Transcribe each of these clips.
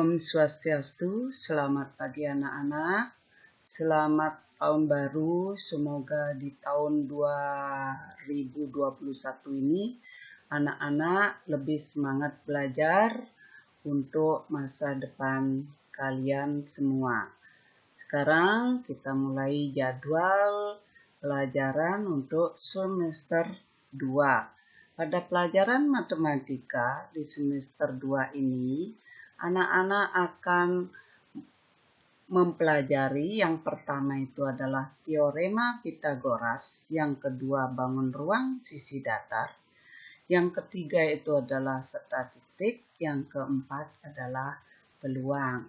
Om Swastiastu, selamat pagi anak-anak, selamat tahun baru, semoga di tahun 2021 ini anak-anak lebih semangat belajar untuk masa depan kalian semua. Sekarang kita mulai jadwal pelajaran untuk semester 2. Pada pelajaran matematika di semester 2 ini, anak-anak akan mempelajari yang pertama itu adalah teorema Pythagoras, yang kedua bangun ruang sisi datar, yang ketiga itu adalah statistik, yang keempat adalah peluang.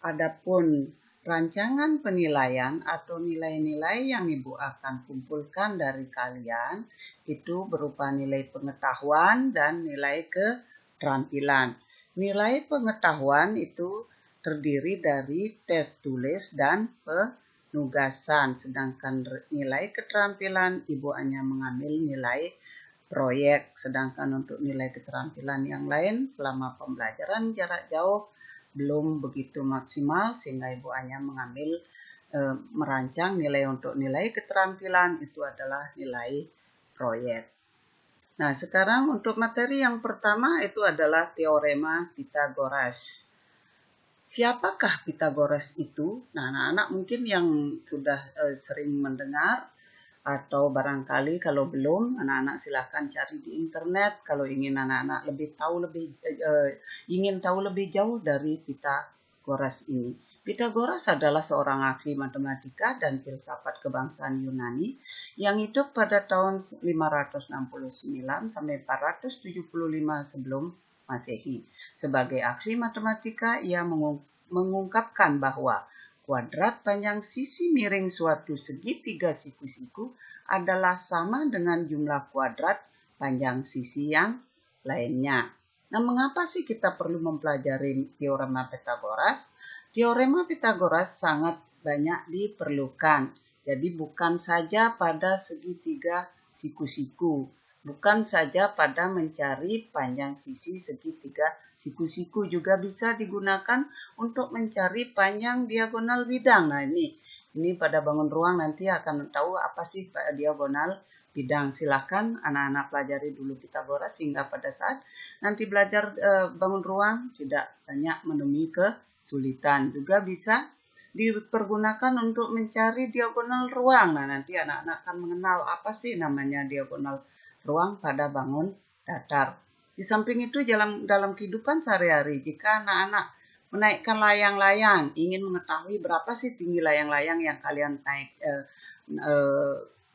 Adapun rancangan penilaian atau nilai-nilai yang Ibu akan kumpulkan dari kalian itu berupa nilai pengetahuan dan nilai keterampilan. Nilai pengetahuan itu terdiri dari tes tulis dan penugasan, sedangkan nilai keterampilan Ibu hanya mengambil nilai proyek, sedangkan untuk nilai keterampilan yang lain selama pembelajaran jarak jauh belum begitu maksimal, sehingga Ibu hanya mengambil merancang nilai untuk nilai keterampilan itu adalah nilai proyek. Nah, sekarang untuk materi yang pertama itu adalah teorema Pythagoras. Siapakah Pythagoras itu? Nah, anak-anak mungkin yang sudah sering mendengar atau barangkali kalau belum, anak-anak silahkan cari di internet kalau ingin anak-anak ingin tahu lebih jauh dari Pythagoras ini. Pythagoras adalah seorang ahli matematika dan filsafat kebangsaan Yunani yang hidup pada tahun 569 sampai 475 sebelum Masehi. Sebagai ahli matematika, ia mengungkapkan bahwa kuadrat panjang sisi miring suatu segitiga siku-siku adalah sama dengan jumlah kuadrat panjang sisi yang lainnya. Nah, mengapa sih kita perlu mempelajari teorema Pythagoras? Teorema Pythagoras sangat banyak diperlukan. Jadi bukan saja pada segitiga siku-siku, bukan saja pada mencari panjang sisi segitiga siku-siku, juga bisa digunakan untuk mencari panjang diagonal bidang. Nah, ini pada bangun ruang nanti akan tahu apa sih diagonal bidang. Silakan anak-anak pelajari dulu Pythagoras sehingga pada saat nanti belajar bangun ruang tidak banyak menemui kesulitan. Juga bisa dipergunakan untuk mencari diagonal ruang. Nah, nanti anak-anak akan mengenal apa sih namanya diagonal ruang pada bangun datar. Di samping itu dalam kehidupan sehari-hari, jika anak-anak menaikkan layang-layang, ingin mengetahui berapa sih tinggi layang-layang yang kalian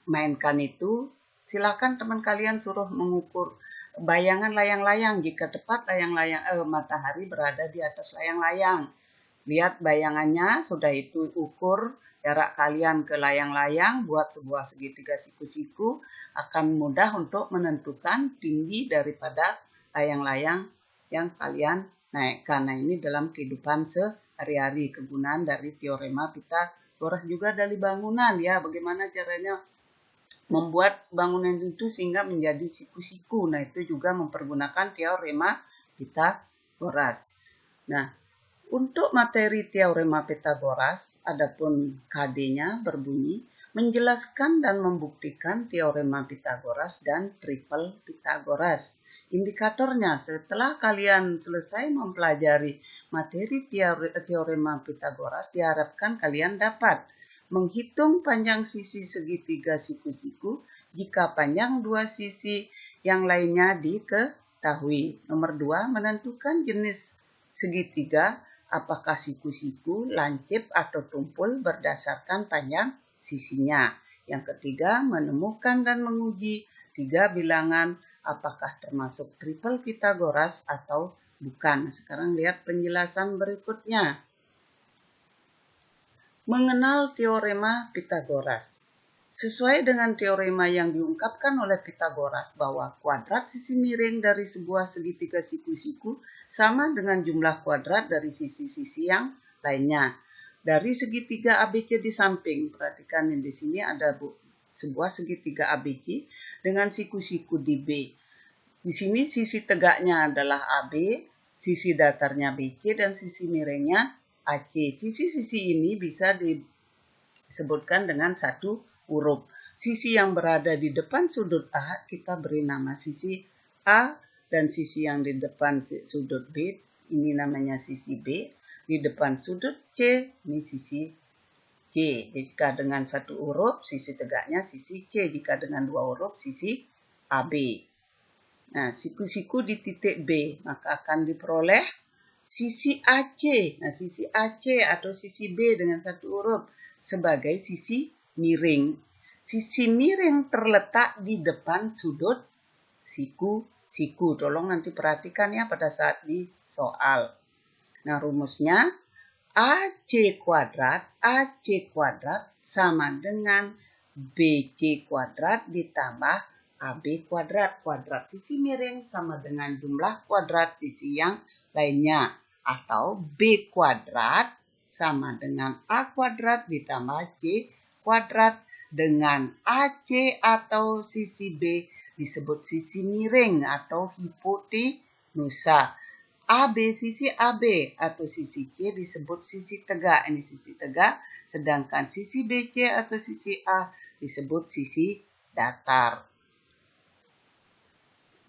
mainkan itu, silakan teman kalian suruh mengukur bayangan layang-layang. Jika tepat matahari berada di atas layang-layang, lihat bayangannya, sudah itu ukur jarak kalian ke layang-layang, buat sebuah segitiga siku-siku, akan mudah untuk menentukan tinggi daripada layang-layang yang kalian naikkan. Nah, ini dalam kehidupan sehari-hari, kegunaan dari teorema Pythagoras. Juga dari bangunan, ya, bagaimana caranya membuat bangunan itu sehingga menjadi siku-siku. Nah, itu juga mempergunakan teorema Pythagoras. Nah, untuk materi teorema Pythagoras, adapun KD-nya berbunyi menjelaskan dan membuktikan teorema Pythagoras dan triple Pythagoras. Indikatornya, setelah kalian selesai mempelajari materi teorema Pythagoras, diharapkan kalian dapat menghitung panjang sisi segitiga siku-siku jika panjang dua sisi yang lainnya diketahui. Nomor 2, menentukan jenis segitiga, apakah siku-siku, lancip, atau tumpul berdasarkan panjang sisinya. Yang ketiga, menemukan dan menguji 3 bilangan, apakah termasuk triple Pythagoras atau bukan. Sekarang lihat penjelasan berikutnya. Mengenal teorema Pythagoras. Sesuai dengan teorema yang diungkapkan oleh Pythagoras bahwa kuadrat sisi miring dari sebuah segitiga siku-siku sama dengan jumlah kuadrat dari sisi-sisi yang lainnya. Dari segitiga ABC di samping, perhatikan di sini ada sebuah segitiga ABC dengan siku-siku di B. Di sini sisi tegaknya adalah AB, Sisi datarnya BC dan sisi miringnya AC. Sisi-sisi ini bisa disebutkan dengan satu huruf. Sisi yang berada di depan sudut A kita beri nama sisi A, dan sisi yang di depan sudut B ini namanya sisi B. Di depan sudut C ini sisi C. Jika dengan satu huruf sisi tegaknya sisi C. Jika dengan dua huruf sisi AB. Nah, siku-siku di titik B, maka akan diperoleh sisi AC. Nah, sisi AC atau sisi B dengan satu huruf sebagai sisi miring. Sisi miring terletak di depan sudut siku-siku. Tolong nanti perhatikan ya pada saat di soal. Nah, rumusnya AC kuadrat sama dengan BC kuadrat ditambah AB kuadrat. Kuadrat sisi miring sama dengan jumlah kuadrat sisi yang lainnya. Atau B kuadrat sama dengan A kuadrat ditambah C kuadrat. Dengan AC atau sisi B disebut sisi miring atau hipotenusa. AB, sisi AB atau sisi C disebut sisi tegak. Ini sisi tegak. Sedangkan sisi BC atau sisi A disebut sisi datar.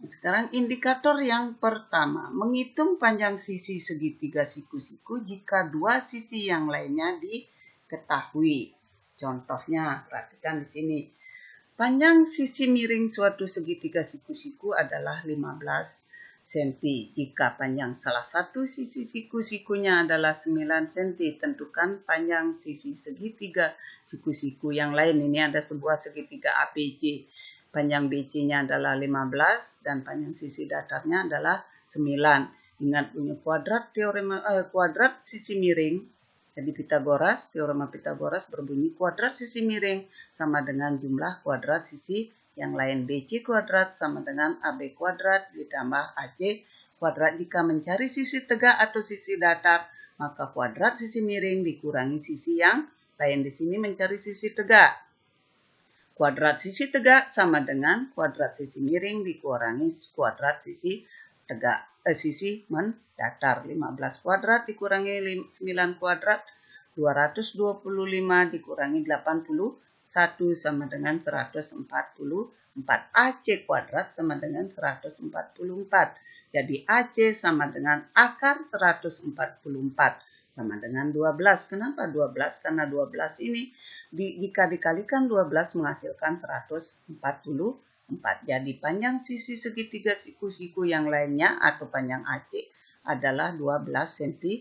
Sekarang indikator yang pertama, menghitung panjang sisi segitiga siku-siku jika dua sisi yang lainnya diketahui. Contohnya, perhatikan di sini. Panjang sisi miring suatu segitiga siku-siku adalah 15 cm. Jika panjang salah satu sisi siku-sikunya adalah 9 cm, tentukan panjang sisi segitiga siku-siku yang lain. Ini ada sebuah segitiga ABC. Panjang BC-nya adalah 15 dan panjang sisi datarnya adalah 9. Ingat punya kuadrat teorema kuadrat sisi miring. Jadi teorema Pitagoras berbunyi kuadrat sisi miring sama dengan jumlah kuadrat sisi yang lain. BC kuadrat sama dengan AB kuadrat ditambah AC kuadrat. Jika mencari sisi tegak atau sisi datar, maka kuadrat sisi miring dikurangi sisi yang lain. Di sini mencari sisi tegak. Kuadrat sisi tegak sama dengan kuadrat sisi miring dikurangi kuadrat sisi tegak. Sisi mendatar. 15 kuadrat dikurangi 9 kuadrat. 225 dikurangi 81 sama dengan 144. AC kuadrat sama dengan 144. Jadi AC sama dengan akar 144. Sama dengan 12. Kenapa 12? Karena 12 ini jika dikalikan 12 menghasilkan 144. Jadi panjang sisi segitiga siku-siku yang lainnya atau panjang AC adalah 12 cm.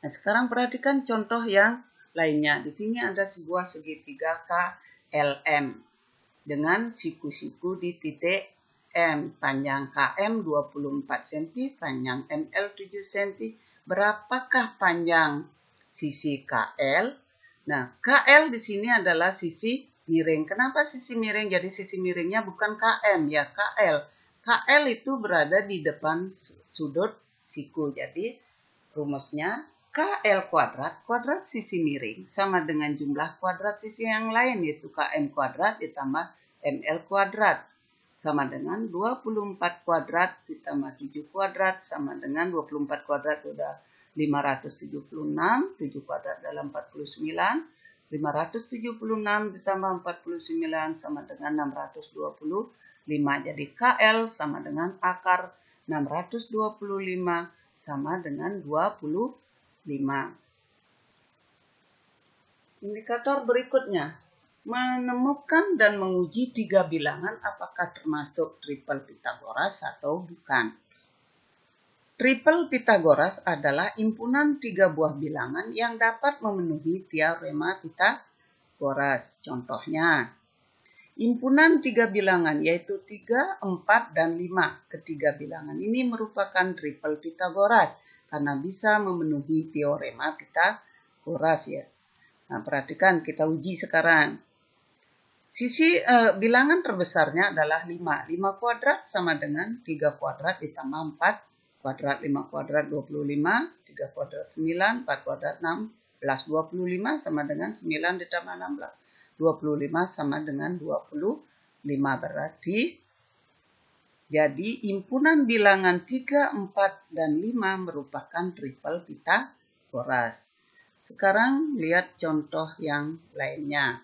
Nah, sekarang perhatikan contoh yang lainnya. Di sini ada sebuah segitiga KLM dengan siku-siku di titik M. Panjang KM 24 cm, panjang ML 7 cm. Berapakah panjang sisi KL? Nah, KL di sini adalah sisi miring. Kenapa sisi miring? Jadi sisi miringnya bukan KM ya, KL. KL itu berada di depan sudut siku. Jadi rumusnya KL kuadrat, kuadrat sisi miring sama dengan jumlah kuadrat sisi yang lain yaitu KM kuadrat ditambah ML kuadrat. Sama dengan 24 kuadrat ditambah 7 kuadrat sama dengan 24 kuadrat udah 576, 7 kuadrat adalah 49, 576 ditambah 49 sama dengan 625. Jadi KL sama dengan akar 625 sama dengan 25. Indikator berikutnya. Menemukan dan menguji 3 bilangan apakah termasuk triple Pitagoras atau bukan. Triple Pitagoras adalah impunan 3 buah bilangan yang dapat memenuhi teorema Pitagoras. Contohnya, impunan 3 bilangan yaitu 3, 4, dan 5. Ketiga bilangan ini merupakan triple Pitagoras karena bisa memenuhi teorema Pitagoras ya. Nah, perhatikan kita uji sekarang. Sisi bilangan terbesarnya adalah 5. 5 kuadrat sama dengan 3 kuadrat ditambah 4 kuadrat. 5 kuadrat 25, 3 kuadrat 9, 4 kuadrat 16. 25 sama dengan 9 ditambah 16. 25 sama dengan 25. Berarti Jadi himpunan bilangan 3, 4, dan 5 merupakan triple Pythagoras. Sekarang lihat contoh yang lainnya.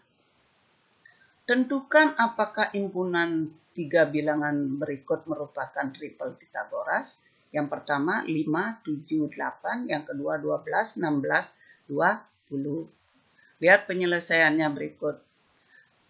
Tentukan apakah himpunan 3 bilangan berikut merupakan triple Pythagoras. Yang pertama 5, 7, 8. Yang kedua 12, 16, 20. Lihat penyelesaiannya berikut.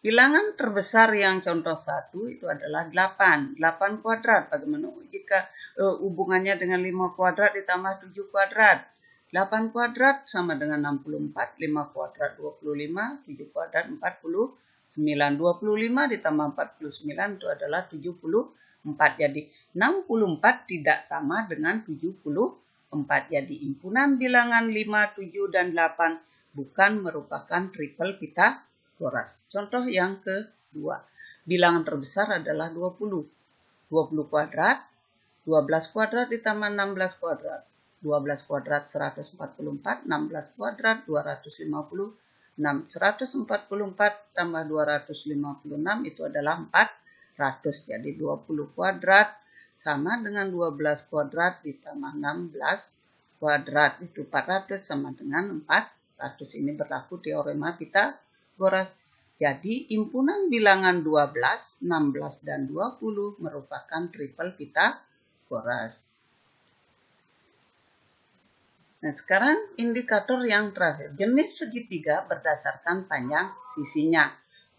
Bilangan terbesar yang contoh 1 itu adalah 8. 8 kuadrat. Bagaimana jika hubungannya dengan 5 kuadrat ditambah 7 kuadrat? 8 kuadrat sama dengan 64. 5 kuadrat 25. 7 kuadrat 49. 25 ditambah 49 itu adalah 74. Jadi 64 tidak sama dengan 74. Jadi himpunan bilangan 5, 7, dan 8 bukan merupakan triple Pythagoras. Contoh yang kedua. Bilangan terbesar adalah 20. 20 kuadrat, 12 kuadrat ditambah 16 kuadrat. 12 kuadrat 144, 16 kuadrat 256. 144 tambah 256 itu adalah 400. Jadi 20 kuadrat sama dengan 12 kuadrat ditambah 16 kuadrat. Itu 400 sama dengan 400. Ini berlaku teorema Pythagoras. Jadi himpunan bilangan 12, 16, dan 20 merupakan triple Pythagoras. Nah, sekarang indikator yang terakhir. Jenis segitiga berdasarkan panjang sisinya.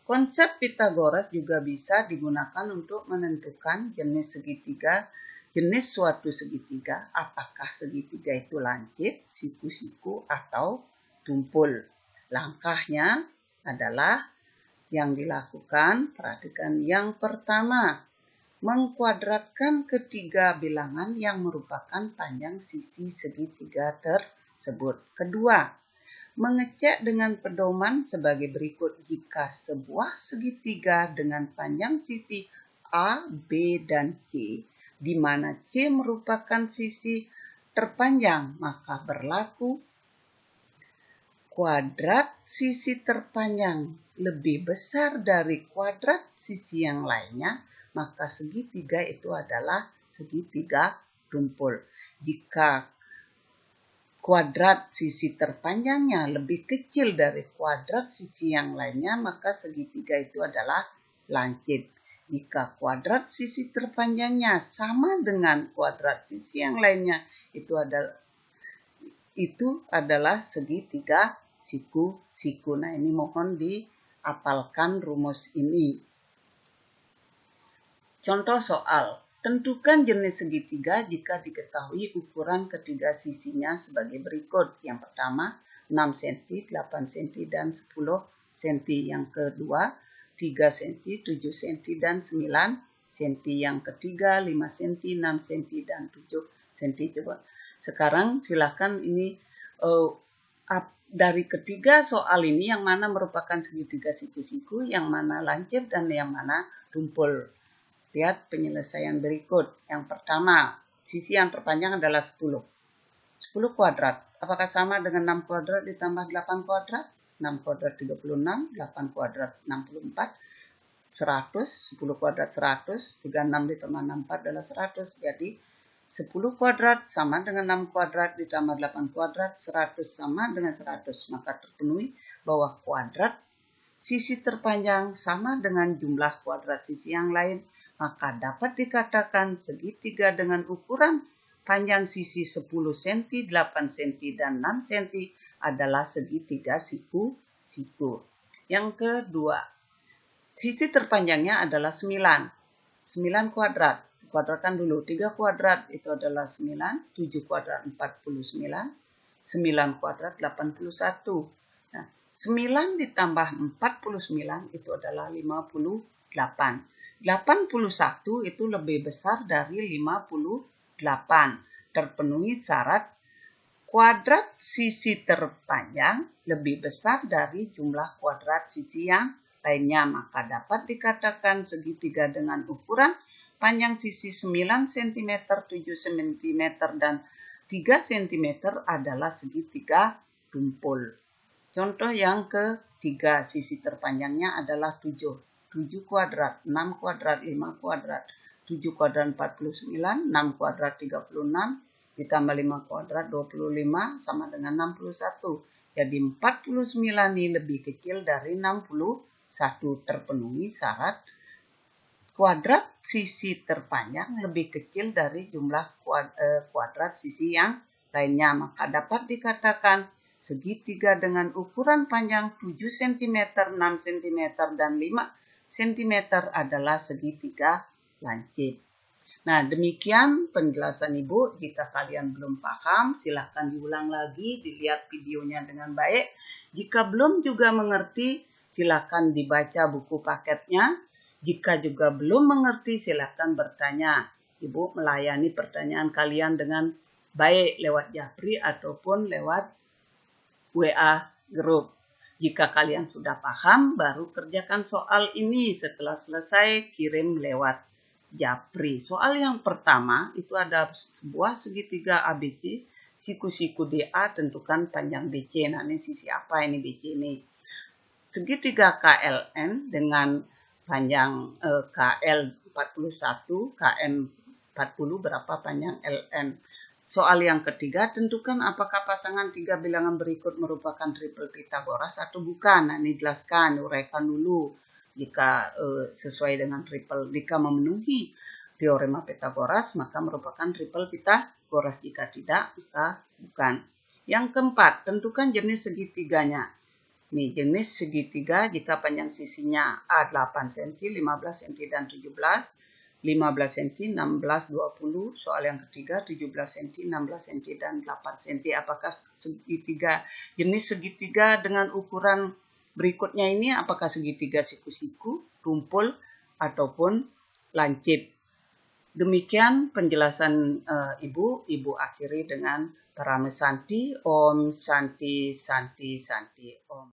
Konsep Pythagoras juga bisa digunakan untuk menentukan jenis segitiga, jenis suatu segitiga, apakah segitiga itu lancip, siku-siku, atau tumpul. Langkahnya adalah yang dilakukan, perhatikan yang pertama, mengkuadratkan ketiga bilangan yang merupakan panjang sisi segitiga tersebut. Kedua, mengecek dengan pedoman sebagai berikut. Jika sebuah segitiga dengan panjang sisi A, B, dan C, di mana C merupakan sisi terpanjang, maka berlaku kuadrat sisi terpanjang lebih besar dari kuadrat sisi yang lainnya, maka segitiga itu adalah segitiga tumpul. Jika kuadrat sisi terpanjangnya lebih kecil dari kuadrat sisi yang lainnya, maka segitiga itu adalah lancip. Jika kuadrat sisi terpanjangnya sama dengan kuadrat sisi yang lainnya, itu adalah segitiga siku-siku. Nah, ini mohon diapalkan rumus ini. Contoh soal, tentukan jenis segitiga jika diketahui ukuran ketiga sisinya sebagai berikut. Yang pertama, 6 cm, 8 cm, dan 10 cm. Yang kedua, 3 cm, 7 cm, dan 9 cm. Yang ketiga, 5 cm, 6 cm, dan 7 cm. Coba sekarang silakan ini dari ketiga soal ini yang mana merupakan segitiga siku-siku, yang mana lancip, dan yang mana tumpul. Lihat penyelesaian berikut. Yang pertama, sisi yang terpanjang adalah 10. 10 kuadrat. Apakah sama dengan 6 kuadrat ditambah 8 kuadrat? 6 kuadrat 36, 8 kuadrat 64, 100, 10 kuadrat 100, 36 ditambah 64 adalah 100. Jadi 10 kuadrat sama dengan 6 kuadrat ditambah 8 kuadrat, 100 sama dengan 100. Maka terpenuhi bahwa kuadrat sisi terpanjang sama dengan jumlah kuadrat sisi yang lain. Maka dapat dikatakan segitiga dengan ukuran panjang sisi 10 cm, 8 cm, dan 6 cm adalah segitiga siku-siku. Yang kedua, sisi terpanjangnya adalah 9. 9 kuadrat. Kuadratkan dulu. 3 kuadrat itu adalah 9. 7 kuadrat 49. 9 kuadrat 81. Nah, 9 ditambah 49 itu adalah 58. 81 itu lebih besar dari 58. Terpenuhi syarat kuadrat sisi terpanjang lebih besar dari jumlah kuadrat sisi yang lainnya. Maka dapat dikatakan segitiga dengan ukuran panjang sisi 9 cm, 7 cm, dan 3 cm adalah segitiga tumpul. Contoh yang ketiga, sisi terpanjangnya adalah 7. 7 kuadrat, 6 kuadrat, 5 kuadrat, 7 kuadrat 49, 6 kuadrat 36, ditambah 5 kuadrat 25 sama dengan 61. Jadi 49 ini lebih kecil dari 61, terpenuhi syarat. Kuadrat sisi terpanjang lebih kecil dari jumlah kuadrat sisi yang lainnya. Maka dapat dikatakan segitiga dengan ukuran panjang 7 cm, 6 cm, dan 5 cm adalah segitiga lancip. Nah, demikian penjelasan Ibu. Jika kalian belum paham, silahkan diulang lagi, dilihat videonya dengan baik. Jika belum juga mengerti, silahkan dibaca buku paketnya. Jika juga belum mengerti, silahkan bertanya. Ibu melayani pertanyaan kalian dengan baik lewat Japri ataupun lewat WA grup. Jika kalian sudah paham, baru kerjakan soal ini. Setelah selesai, kirim lewat Japri. Soal yang pertama, itu ada sebuah segitiga ABC, siku-siku DA, tentukan panjang BC. Nah, ini sisi apa ini BC ini? Segitiga KLN dengan panjang KL 41, KM 40, berapa panjang LN. Soal yang ketiga, tentukan apakah pasangan tiga bilangan berikut merupakan triple Pitagoras atau bukan. Nah, ini jelaskan, uraikan dulu. Jika sesuai dengan triple, jika memenuhi teorema Pitagoras, maka merupakan triple Pitagoras. Jika tidak, maka bukan. Yang keempat, tentukan jenis segitiganya. Nih, jenis segitiga jika panjang sisinya A 8 cm, 15 cm, dan 17, 15 cm, 16, 20. Soal yang ketiga 17 cm, 16 cm, dan 8 cm. Apakah segitiga jenis segitiga dengan ukuran berikutnya ini apakah segitiga siku-siku, tumpul, ataupun lancip? Demikian penjelasan Ibu. Ibu akhiri dengan Parame Santi, Om Santi, Santi, Santi, Om.